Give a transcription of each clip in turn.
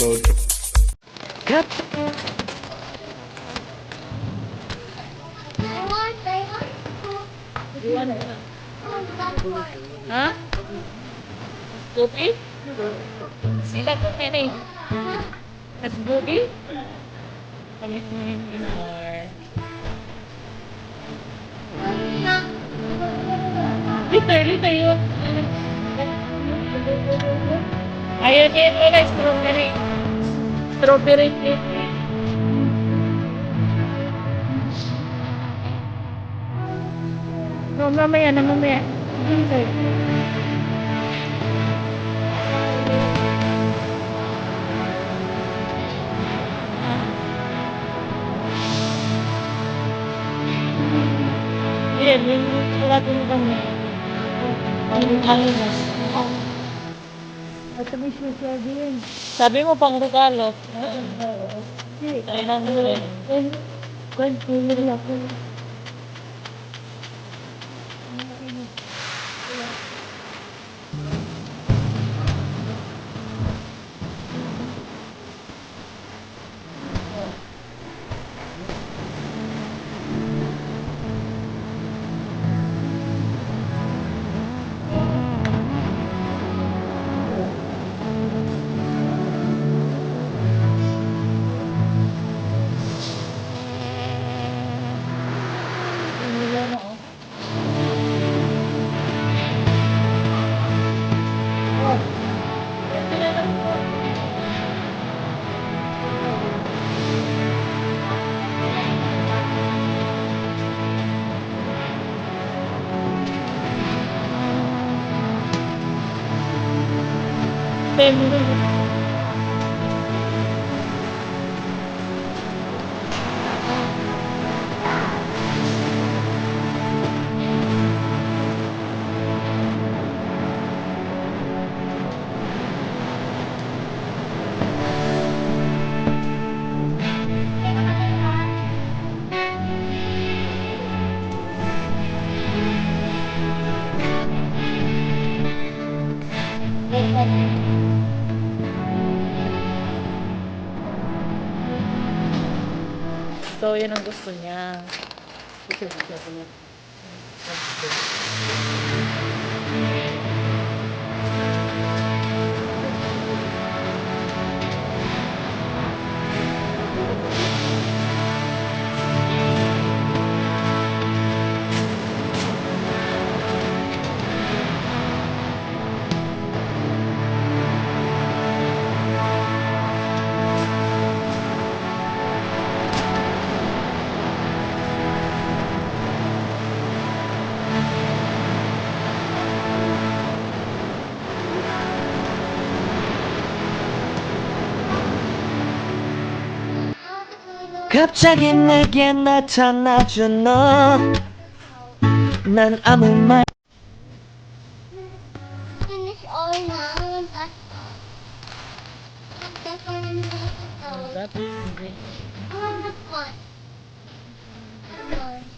Cut! Ha? Gobi? Sila ko ini. At gobi? Or... Liter yun. Ayun yun wala strawberry. Strawberry cake. No, mamaya na mamaya. Okay. Yan, yung wala din kami. Ang halos. At may sinasabi yun. Sabi mo pang regalo. Ay, nandun. Kwan, pumili ako. So, yun ang gusto niya. 갑자기 내게 나타나준 너. 난 아무 말 Finish all now. That's great. Oh, that's fun. Come on.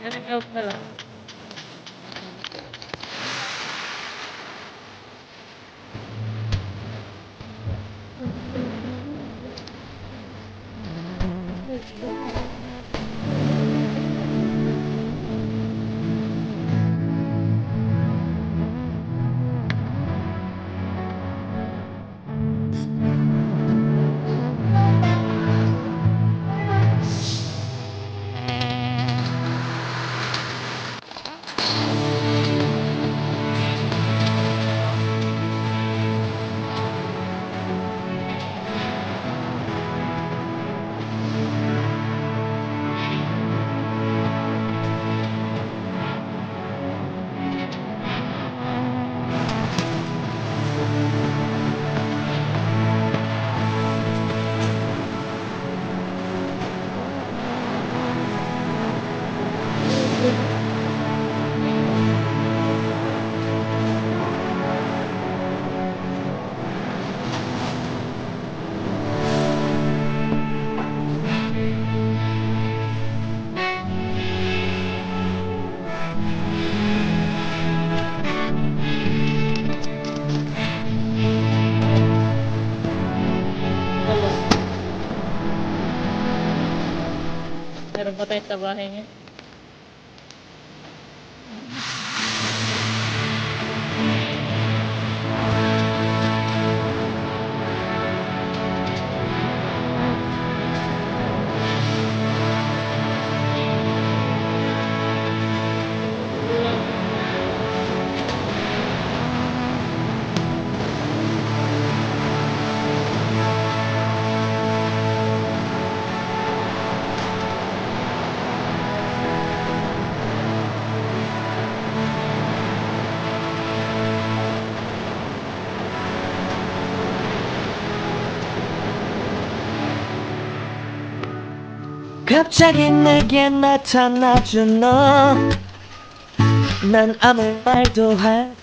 Yan ang elf na lang. patay sa bahay niya. 갑자기 내게 나타나준 너, 난 아무 말도 할